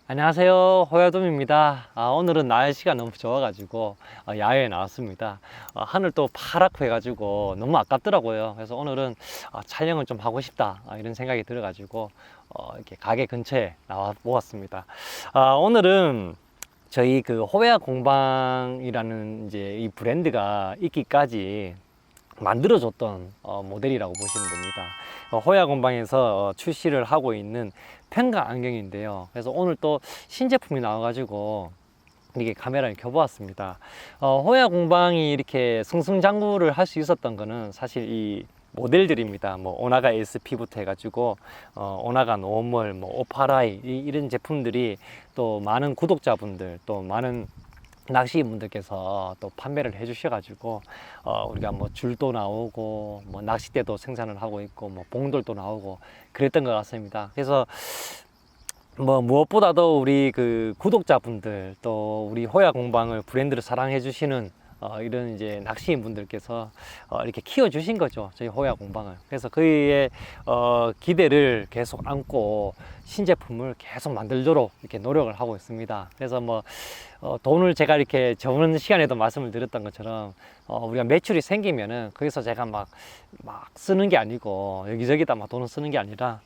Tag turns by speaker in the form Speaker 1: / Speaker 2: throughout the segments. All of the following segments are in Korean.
Speaker 1: 안녕하세요, 호야돔입니다. 오늘은 날씨가 너무 좋아가지고 야외에 나왔습니다. 하늘 또 파랗고 해가지고 너무 아깝더라고요. 그래서 오늘은 촬영을 좀 하고 싶다 이런 생각이 들어가지고 이렇게 가게 근처에 나와 보았습니다. 오늘은 저희 그 호야 공방이라는 이제 이 브랜드가 있기까지 만들어줬던 모델이라고 보시면 됩니다. 호야 공방에서 출시를 하고 있는 평강 안경인데요. 그래서 오늘 또 신제품이 나와가지고 이렇게 카메라를 켜보았습니다. 호야 공방이 이렇게 승승장구를 할 수 있었던 거는 사실 이 모델들입니다. 뭐 오나가 SP부터 해가지고 오나가 노멀, 뭐 오파라이 이런 제품들이 또 많은 구독자분들, 또 많은 낚시인분들께서 또 판매를 해 주셔가지고 우리가 뭐 줄도 나오고 뭐 낚싯대도 생산을 하고 있고 뭐 봉돌도 나오고 그랬던 것 같습니다. 그래서 뭐 무엇보다도 우리 그 구독자분들, 또 우리 호야 공방을 브랜드를 사랑해 주시는 이런 이제 낚시인 분들께서 이렇게 키워 주신 거죠, 저희 호야 공방을. 그래서 그의 기대를 계속 안고 신제품을 계속 만들도록 이렇게 노력을 하고 있습니다. 그래서 뭐 돈을 제가 이렇게 저번 시간에도 말씀을 드렸던 것처럼 우리가 매출이 생기면은 거기서 제가 막 쓰는 게 아니고 여기저기다 막 돈을 쓰는 게 아니라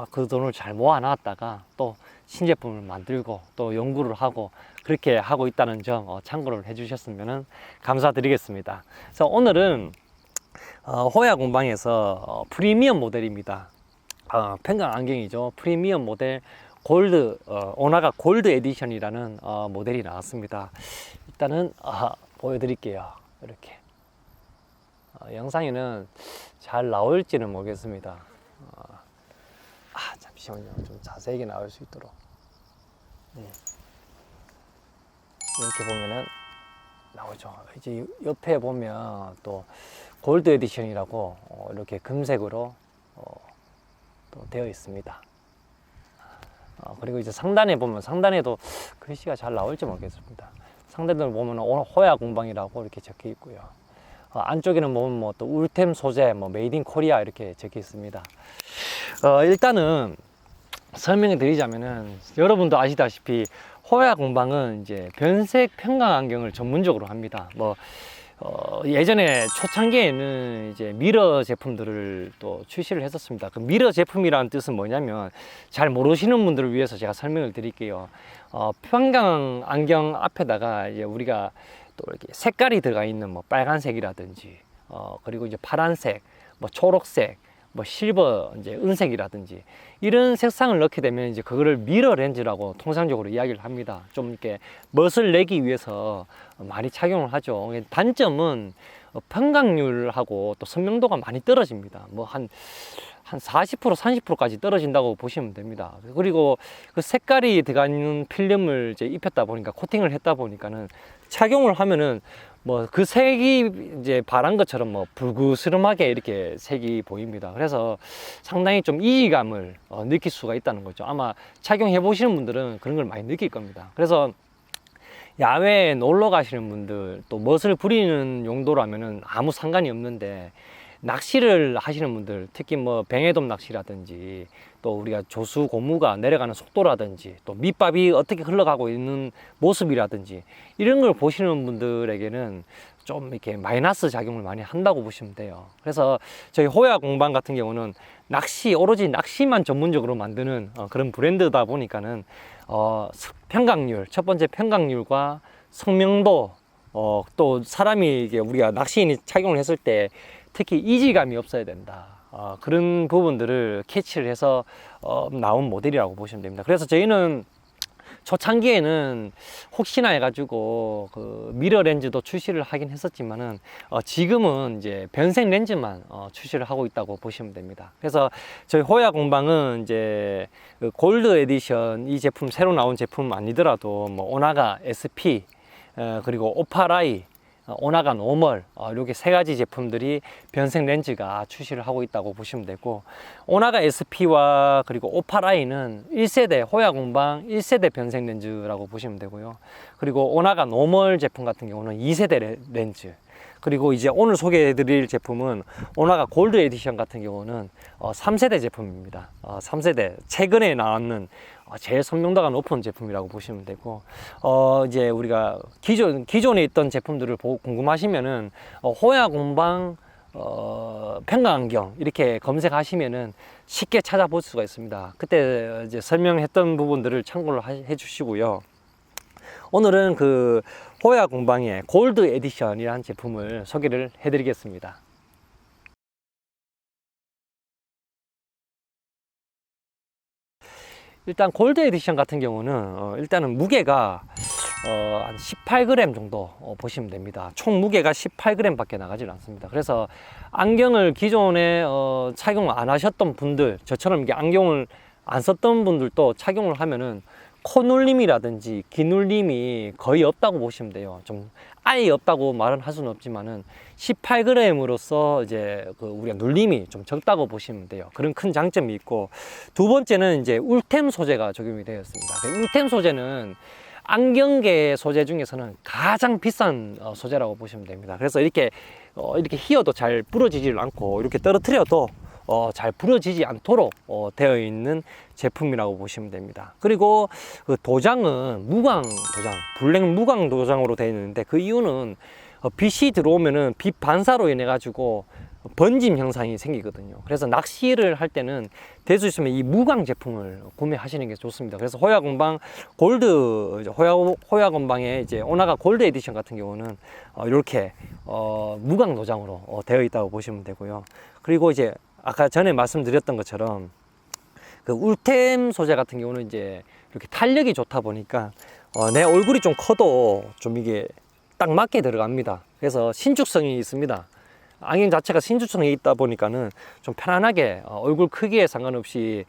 Speaker 1: 그 돈을 잘 모아 놨다가 또 신제품을 만들고 또 연구를 하고 그렇게 하고 있다는 점 참고를 해 주셨으면 감사드리겠습니다. 그래서 오늘은 호야 공방에서 프리미엄 모델입니다. 평강 안경이죠. 프리미엄 모델 골드, 오나가 골드 에디션이라는 모델이 나왔습니다. 일단은 보여드릴게요. 이렇게 영상에는 잘 나올지는 모르겠습니다. 잠시만요. 좀 자세하게 나올 수 있도록. 이렇게 보면은 나오죠. 이제 옆에 보면 또 골드 에디션이라고 이렇게 금색으로 또 되어 있습니다. 그리고 이제 상단에 보면, 상단에도 글씨가 잘 나올지 모르겠습니다. 상단을 보면 호야 공방이라고 이렇게 적혀 있고요. 안쪽에는 보면 뭐 또 울템 소재, 뭐 메이드 인 코리아 이렇게 적혀 있습니다. 일단은 설명을 드리자면은 여러분도 아시다시피 호야 공방은 이제 변색 평강 안경을 전문적으로 합니다. 뭐 예전에 초창기에는 이제 미러 제품들을 또 출시를 했었습니다. 그 미러 제품이라는 뜻은 뭐냐면, 잘 모르시는 분들을 위해서 제가 설명을 드릴게요. 평강 안경 앞에다가 이제 우리가 또 이렇게 색깔이 들어가 있는 뭐 빨간색이라든지 그리고 이제 파란색, 뭐 초록색, 뭐 실버, 이제 은색이라든지 이런 색상을 넣게 되면 이제 그거를 미러 렌즈라고 통상적으로 이야기를 합니다. 좀 이렇게 멋을 내기 위해서 많이 착용을 하죠. 단점은 평강률하고 또 선명도가 많이 떨어집니다. 뭐 한 40%, 30%까지 떨어진다고 보시면 됩니다. 그리고 그 색깔이 들어가는 필름을 이제 입혔다 보니까, 코팅을 했다 보니까는 착용을 하면은 뭐 그 색이 이제 바란 것처럼 뭐 불그스름하게 이렇게 색이 보입니다. 그래서 상당히 좀 이질감을 느낄 수가 있다는 거죠. 아마 착용해 보시는 분들은 그런 걸 많이 느낄 겁니다. 그래서 야외에 놀러 가시는 분들, 또 멋을 부리는 용도라면은 아무 상관이 없는데, 낚시를 하시는 분들, 특히 뭐 뱅에돔 낚시라든지 또 우리가 조수 고무가 내려가는 속도라든지 또 밑밥이 어떻게 흘러가고 있는 모습이라든지 이런 걸 보시는 분들에게는 좀 이렇게 마이너스 작용을 많이 한다고 보시면 돼요. 그래서 저희 호야 공방 같은 경우는 오로지 낚시만 전문적으로 만드는 그런 브랜드다 보니까는 평강률, 첫 번째 평강률과 성명도, 또 사람이 이게 우리가 낚시인이 착용을 했을 때 특히 이질감이 없어야 된다. 그런 부분들을 캐치를 해서 나온 모델이라고 보시면 됩니다. 그래서 저희는 초창기에는 혹시나 해가지고 그 미러 렌즈도 출시를 하긴 했었지만은 지금은 이제 변색 렌즈만 출시를 하고 있다고 보시면 됩니다. 그래서 저희 호야 공방은 이제 그 골드 에디션 이 제품, 새로 나온 제품 아니더라도 뭐 오나가 SP, 그리고 오파라이, 오나가 노멀, 이렇게 세 가지 제품들이 변색 렌즈가 출시를 하고 있다고 보시면 되고, 오나가 SP와 그리고 오파라이는 1세대 호야 공방 1세대 변색 렌즈라고 보시면 되고요. 그리고 오나가 노멀 제품 같은 경우는 2세대 렌즈, 그리고 이제 오늘 소개해 드릴 제품은 오나가 골드 에디션 같은 경우는 3세대 제품입니다. 3세대 최근에 나왔는 제일 선명도가 높은 제품이라고 보시면 되고, 이제 우리가 기존에 있던 제품들을 보고 궁금하시면은, 호야 공방, 평광안경 이렇게 검색하시면은 쉽게 찾아볼 수가 있습니다. 그때 이제 설명했던 부분들을 참고를 해 주시고요. 오늘은 그 호야 공방의 골드 에디션이라는 제품을 소개를 해 드리겠습니다. 일단 골드 에디션 같은 경우는 일단은 무게가 한 18g 정도 보시면 됩니다. 총 무게가 18g 밖에 나가질 않습니다. 그래서 안경을 기존에 착용을 안 하셨던 분들, 저처럼 이게 안경을 안 썼던 분들도 착용을 하면은 코 눌림이라든지 귀 눌림이 거의 없다고 보시면 돼요. 좀 아예 없다고 말은 할 수는 없지만은 18g으로서 이제 우리가 눌림이 좀 적다고 보시면 돼요. 그런 큰 장점이 있고, 두 번째는 이제 울템 소재가 적용이 되어 있습니다. 울템 소재는 안경계 소재 중에서는 가장 비싼 소재라고 보시면 됩니다. 그래서 이렇게 휘어도 잘 부러지질 않고, 이렇게 떨어뜨려도 잘 부러지지 않도록 되어 있는 제품이라고 보시면 됩니다. 그리고 그 도장은 무광 도장, 블랙 무광 도장으로 되어 있는데, 그 이유는 빛이 들어오면은 빛 반사로 인해 가지고 번짐 현상이 생기거든요. 그래서 낚시를 할 때는 될 수 있으면 이 무광 제품을 구매하시는 게 좋습니다. 그래서 호야 공방 골드, 호야 공방의 이제 오나가 골드 에디션 같은 경우는 이렇게 무광 도장으로 되어 있다고 보시면 되고요. 그리고 이제 아까 전에 말씀드렸던 것처럼 그 울템 소재 같은 경우는 이제 이렇게 탄력이 좋다 보니까 내 얼굴이 좀 커도 좀 이게 딱 맞게 들어갑니다. 그래서 신축성이 있습니다. 안경 자체가 신축성이 있다 보니까는 좀 편안하게 얼굴 크기에 상관없이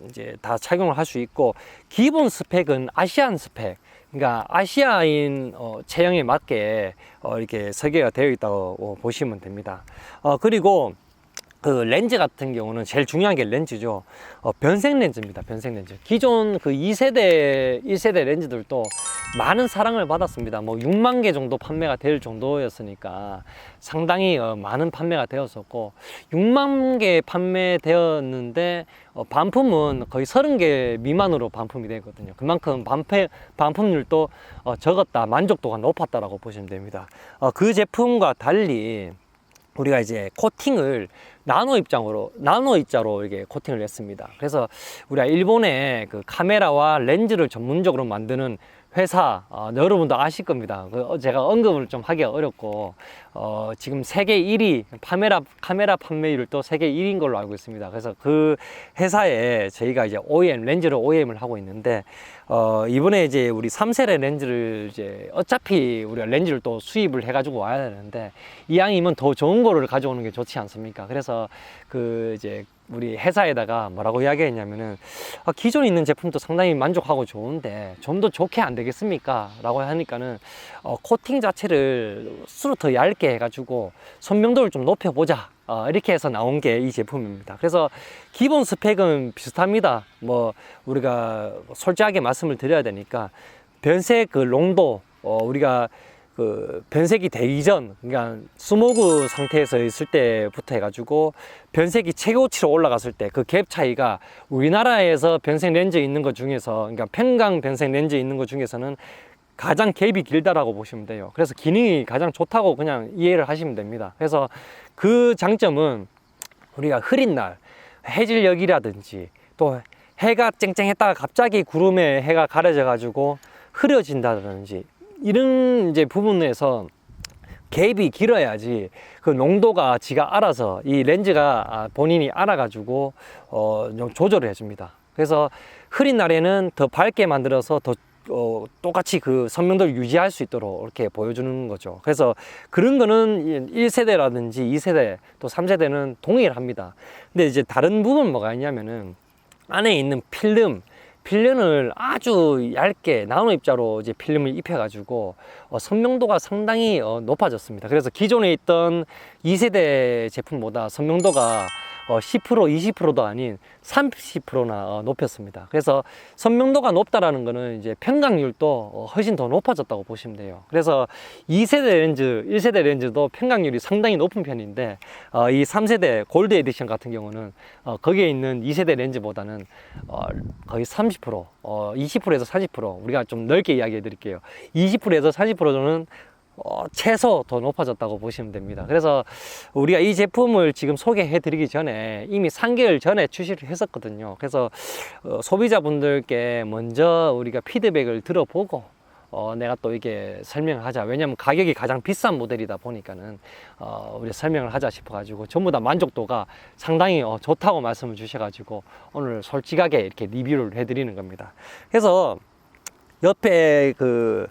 Speaker 1: 이제 다 착용을 할 수 있고, 기본 스펙은 아시안 스펙, 그러니까 아시아인 체형에 맞게 이렇게 설계가 되어 있다고 보시면 됩니다. 그리고 그 렌즈 같은 경우는 제일 중요한 게 렌즈죠. 변색 렌즈입니다. 변색 렌즈. 기존 그 2세대, 1세대 렌즈들도 많은 사랑을 받았습니다. 뭐 6만 개 정도 판매가 될 정도였으니까 상당히 많은 판매가 되었었고, 6만 개 판매되었는데 반품은 거의 30개 미만으로 반품이 되거든요. 그만큼 반품률도 적었다, 만족도가 높았다라고 보시면 됩니다. 그 제품과 달리 우리가 이제 코팅을 나노 입자로 이렇게 코팅을 했습니다. 그래서 우리가 일본의 그 카메라와 렌즈를 전문적으로 만드는 회사, 여러분도 아실 겁니다. 제가 언급을 좀 하기가 어렵고, 지금 세계 1위, 카메라 판매율 또 세계 1위인 걸로 알고 있습니다. 그래서 그 회사에 저희가 이제 렌즈를 OEM을 하고 있는데, 이번에 이제 우리 3세대 렌즈를 이제 어차피 우리가 렌즈를 또 수입을 해가지고 와야 되는데, 이왕이면 더 좋은 거를 가져오는 게 좋지 않습니까? 그래서 이제 우리 회사에다가 뭐라고 이야기했냐면은, 기존에 있는 제품도 상당히 만족하고 좋은데 좀 더 좋게 안 되겠습니까? 라고 하니까는 코팅 자체를 수로 더 얇게 해가지고 선명도를 좀 높여보자, 이렇게 해서 나온 게 이 제품입니다. 그래서 기본 스펙은 비슷합니다. 뭐 우리가 솔직하게 말씀을 드려야 되니까, 변색 그 농도, 우리가 그 변색이 되기 전, 그러니까 스모그 상태에서 있을 때부터 해가지고 변색이 최고치로 올라갔을 때 그 갭 차이가 우리나라에서 변색 렌즈 있는 것 중에서, 그러니까 평강 변색 렌즈 있는 것 중에서는 가장 갭이 길다라고 보시면 돼요. 그래서 기능이 가장 좋다고 그냥 이해를 하시면 됩니다. 그래서 그 장점은 우리가 흐린 날, 해질녘이라든지 또 해가 쨍쨍했다가 갑자기 구름에 해가 가려져 가지고 흐려진다든지, 이런 이제 부분에서 갭이 길어야지 그 농도가 지가 알아서, 이 렌즈가 본인이 알아가지고 조절을 해줍니다. 그래서 흐린 날에는 더 밝게 만들어서 더 똑같이 그 선명도를 유지할 수 있도록 이렇게 보여주는 거죠. 그래서 그런 거는 1세대라든지 2세대 또 3세대는 동일합니다. 근데 이제 다른 부분은 뭐가 있냐면은, 안에 있는 필름, 필름을 아주 얇게 나노 입자로 이제 필름을 입혀가지고 선명도가 상당히 높아졌습니다. 그래서 기존에 있던 2세대 제품보다 선명도가 10% 20%도 아닌 30%나 높였습니다. 그래서 선명도가 높다라는 거는 이제 평각률도 훨씬 더 높아졌다고 보시면 돼요. 그래서 2세대 렌즈, 1세대 렌즈도 평각률이 상당히 높은 편인데 이 3세대 골드 에디션 같은 경우는 거기에 있는 2세대 렌즈보다는 거의 30%, 20%에서 40% 우리가 좀 넓게 이야기해 드릴게요. 20%에서 40%는 최소 더 높아졌다고 보시면 됩니다. 그래서 우리가 이 제품을 지금 소개해 드리기 전에 이미 3개월 전에 출시를 했었거든요. 그래서 소비자분들께 먼저 우리가 피드백을 들어보고 내가 또 이게 설명을 하자. 왜냐면 가격이 가장 비싼 모델이다 보니까는 우리 설명을 하자 싶어가지고 전부 다 만족도가 상당히 좋다고 말씀을 주셔가지고 오늘 솔직하게 이렇게 리뷰를 해드리는 겁니다. 그래서 옆에 그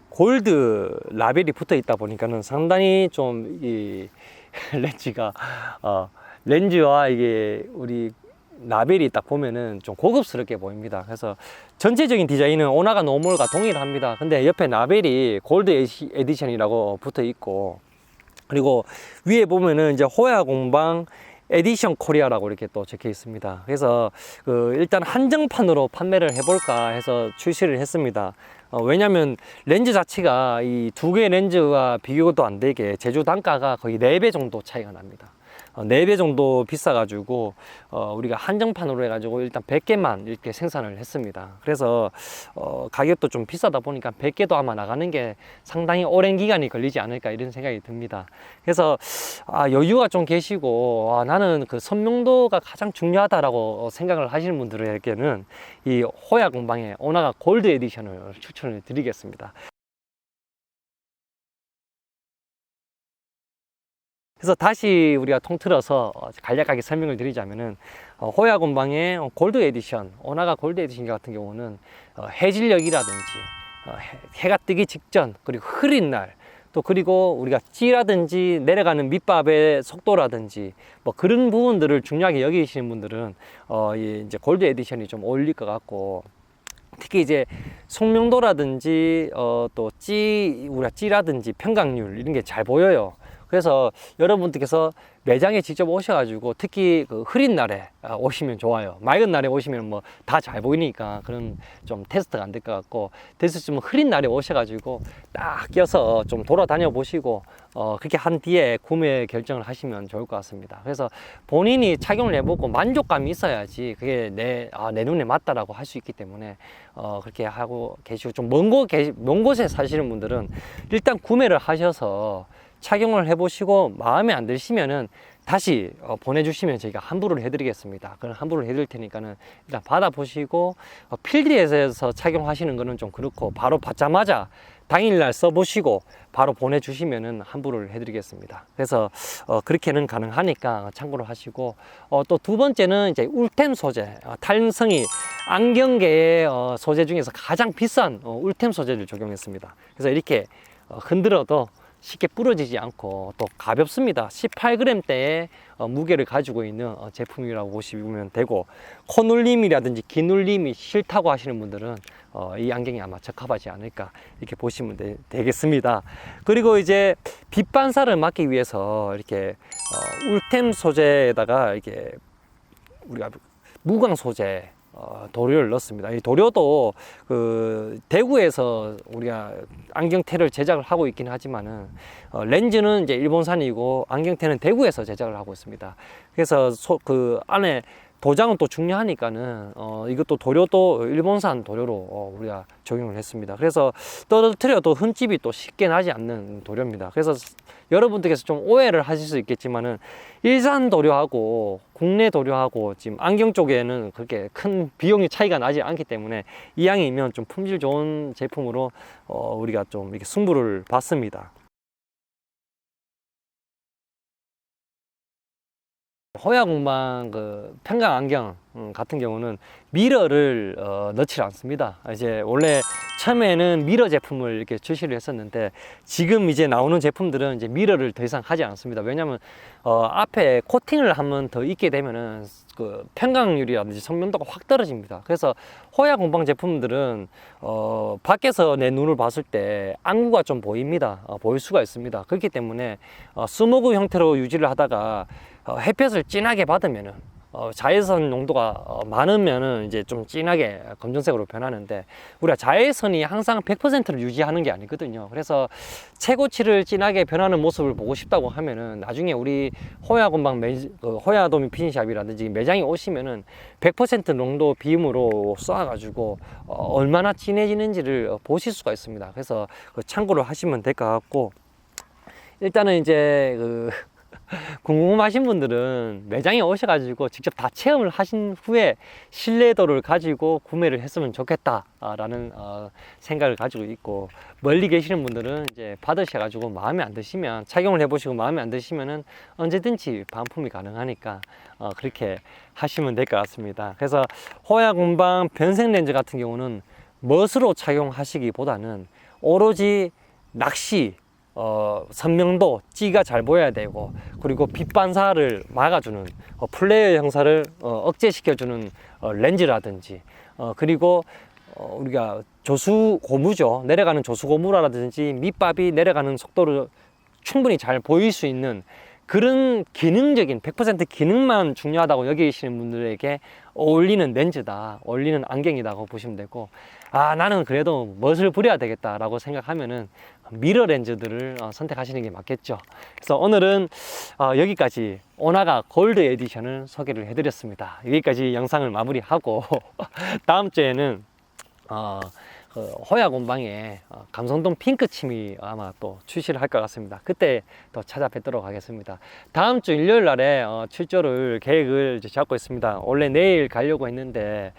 Speaker 1: 골드 라벨이 붙어 있다 보니까는 상당히 좀 이 렌즈가 렌즈와 이게 우리 라벨이 딱 보면은 좀 고급스럽게 보입니다. 그래서 전체적인 디자인은 오나가 노멀과 동일합니다. 근데 옆에 라벨이 골드 에디션이라고 붙어 있고, 그리고 위에 보면은 이제 호야 공방 에디션 코리아라고 이렇게 또 적혀 있습니다. 그래서 일단 한정판으로 판매를 해볼까 해서 출시를 했습니다. 왜냐면 렌즈 자체가 이 두 개의 렌즈와 비교도 안 되게 제조 단가가 거의 4배 정도 차이가 납니다. 4배 정도 비싸가지고 우리가 한정판으로 해가지고 일단 100개만 이렇게 생산을 했습니다. 그래서 가격도 좀 비싸다 보니까 100개도 아마 나가는 게 상당히 오랜 기간이 걸리지 않을까 이런 생각이 듭니다. 그래서 여유가 좀 계시고 나는 그 선명도가 가장 중요하다라고 생각을 하시는 분들에게는 이 호야 공방의 오나가 골드 에디션을 추천을 드리겠습니다. 그래서 다시 우리가 통틀어서 간략하게 설명을 드리자면은 호야 곤방의 골드 에디션, 오나가 골드 에디션 같은 경우는 해질녘이라든지 해가 뜨기 직전, 그리고 흐린 날, 또 그리고 우리가 찌라든지 내려가는 밑밥의 속도라든지 뭐 그런 부분들을 중요하게 여기시는 분들은 이제 골드 에디션이 좀 어울릴 것 같고, 특히 이제 송명도라든지 또 우리가 찌라든지 평각률 이런 게 잘 보여요. 그래서 여러분들께서 매장에 직접 오셔가지고 특히 그 흐린 날에 오시면 좋아요. 맑은 날에 오시면 뭐 다 잘 보이니까 그런 좀 테스트가 안 될 것 같고, 됐으면 흐린 날에 오셔가지고 딱 껴서 좀 돌아다녀 보시고 그렇게 한 뒤에 구매 결정을 하시면 좋을 것 같습니다. 그래서 본인이 착용을 해보고 만족감이 있어야지 그게 내 눈에 맞다라고 할 수 있기 때문에 그렇게 하고 계시고, 좀 먼 곳에 사시는 분들은 일단 구매를 하셔서 착용을 해보시고 마음에 안 드시면은 다시 보내주시면 저희가 환불을 해드리겠습니다. 그럼 환불을 해드릴 테니까는 일단 받아보시고 필드에서 착용하시는 거는 좀 그렇고 바로 받자마자 당일날 써보시고 바로 보내주시면은 환불을 해드리겠습니다. 그래서 그렇게는 가능하니까 참고로 하시고, 또 두 번째는 이제 울템 소재, 탈성이 안경계의 소재 중에서 가장 비싼 울템 소재를 적용했습니다. 그래서 이렇게 흔들어도 쉽게 부러지지 않고 또 가볍습니다. 18g대의 무게를 가지고 있는 제품이라고 보시면 되고, 코눌림이라든지 기눌림이 싫다고 하시는 분들은 이 안경이 아마 적합하지 않을까 이렇게 보시면 되겠습니다. 그리고 이제 빛 반사를 막기 위해서 이렇게 울템 소재에다가 이렇게 우리가 무광 소재 도료를 넣습니다. 이 도료도 그 대구에서 우리가 안경테를 제작을 하고 있긴 하지만은 렌즈는 이제 일본산이고 안경테는 대구에서 제작을 하고 있습니다. 그래서 그 안에 도장은 또 중요하니까는 이것도 도료도 일본산 도료로 우리가 적용을 했습니다. 그래서 떨어뜨려도 흠집이 또 쉽게 나지 않는 도료입니다. 그래서 여러분들께서 좀 오해를 하실 수 있겠지만은 일산 도료하고 국내 도료하고 지금 안경 쪽에는 그렇게 큰 비용이 차이가 나지 않기 때문에 이왕이면 좀 품질 좋은 제품으로 우리가 좀 이렇게 승부를 봤습니다. 호야공방 그 평강 안경 같은 경우는 미러를 넣지 않습니다. 이제 원래 처음에는 미러 제품을 이렇게 출시를 했었는데 지금 이제 나오는 제품들은 이제 미러를 더 이상 하지 않습니다. 왜냐하면 앞에 코팅을 한번 더 있게 되면은 그 평강률이라든지 선명도가 확 떨어집니다. 그래서 호야공방 제품들은 밖에서 내 눈을 봤을 때 안구가 좀 보입니다. 보일 수가 있습니다. 그렇기 때문에 스모그 형태로 유지를 하다가 햇볕을 진하게 받으면은 자외선 농도가 많으면은 이제 좀 진하게 검정색으로 변하는데 우리가 자외선이 항상 100%를 유지하는 게 아니거든요. 그래서 최고치를 진하게 변하는 모습을 보고 싶다고 하면은 나중에 우리 호야공방 호야도미 핀샵이라든지 매장에 오시면은 100% 농도 비음으로 쏴가지고 얼마나 진해지는지를 보실 수가 있습니다. 그래서 참고를 하시면 될 것 같고, 일단은 이제 궁금하신 분들은 매장에 오셔가지고 직접 다 체험을 하신 후에 신뢰도를 가지고 구매를 했으면 좋겠다라는 생각을 가지고 있고, 멀리 계시는 분들은 이제 받으셔가지고 마음에 안 드시면, 착용을 해보시고 마음에 안 드시면은 언제든지 반품이 가능하니까 그렇게 하시면 될 것 같습니다. 그래서 호야공방 변색 렌즈 같은 경우는 멋으로 착용하시기보다는 오로지 낚시 선명도, 찌가 잘 보여야 되고, 그리고 빛 반사를 막아주는 플레이어 형사를 억제시켜주는 렌즈라든지, 그리고 우리가 조수 고무죠. 내려가는 조수 고무라든지 밑밥이 내려가는 속도를 충분히 잘 보일 수 있는 그런 기능적인 100% 기능만 중요하다고 여기시는 분들에게 어울리는 렌즈다, 어울리는 안경이라고 보시면 되고, 나는 그래도 멋을 부려야 되겠다 라고 생각하면은 미러 렌즈들을 선택하시는 게 맞겠죠. 그래서 오늘은 여기까지 오나가 골드 에디션을 소개를 해드렸습니다. 여기까지 영상을 마무리하고 다음 주에는 호야공방에 감성동 핑크침이 아마 또 출시를 할 것 같습니다. 그때 또 찾아뵙도록 하겠습니다. 다음 주 일요일 날에 출조를 계획을 잡고 있습니다. 원래 내일 가려고 했는데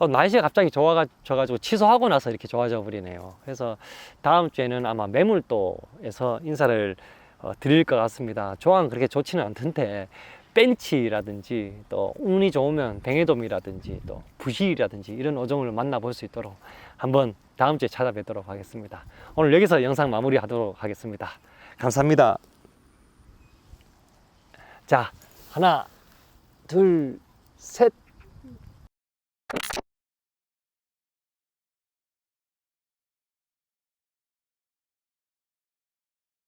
Speaker 1: 날씨가 갑자기 좋아져가지고 취소하고 나서 이렇게 좋아져 버리네요. 그래서 다음 주에는 아마 매물도에서 인사를 드릴 것 같습니다. 조항은 그렇게 좋지는 않던데 벤치라든지 또 운이 좋으면 뱅에돔이라든지 또 부시라든지 이런 어종을 만나볼 수 있도록 한번 다음 주에 찾아뵙도록 하겠습니다. 오늘 여기서 영상 마무리하도록 하겠습니다. 감사합니다. 자, 하나, 둘, 셋.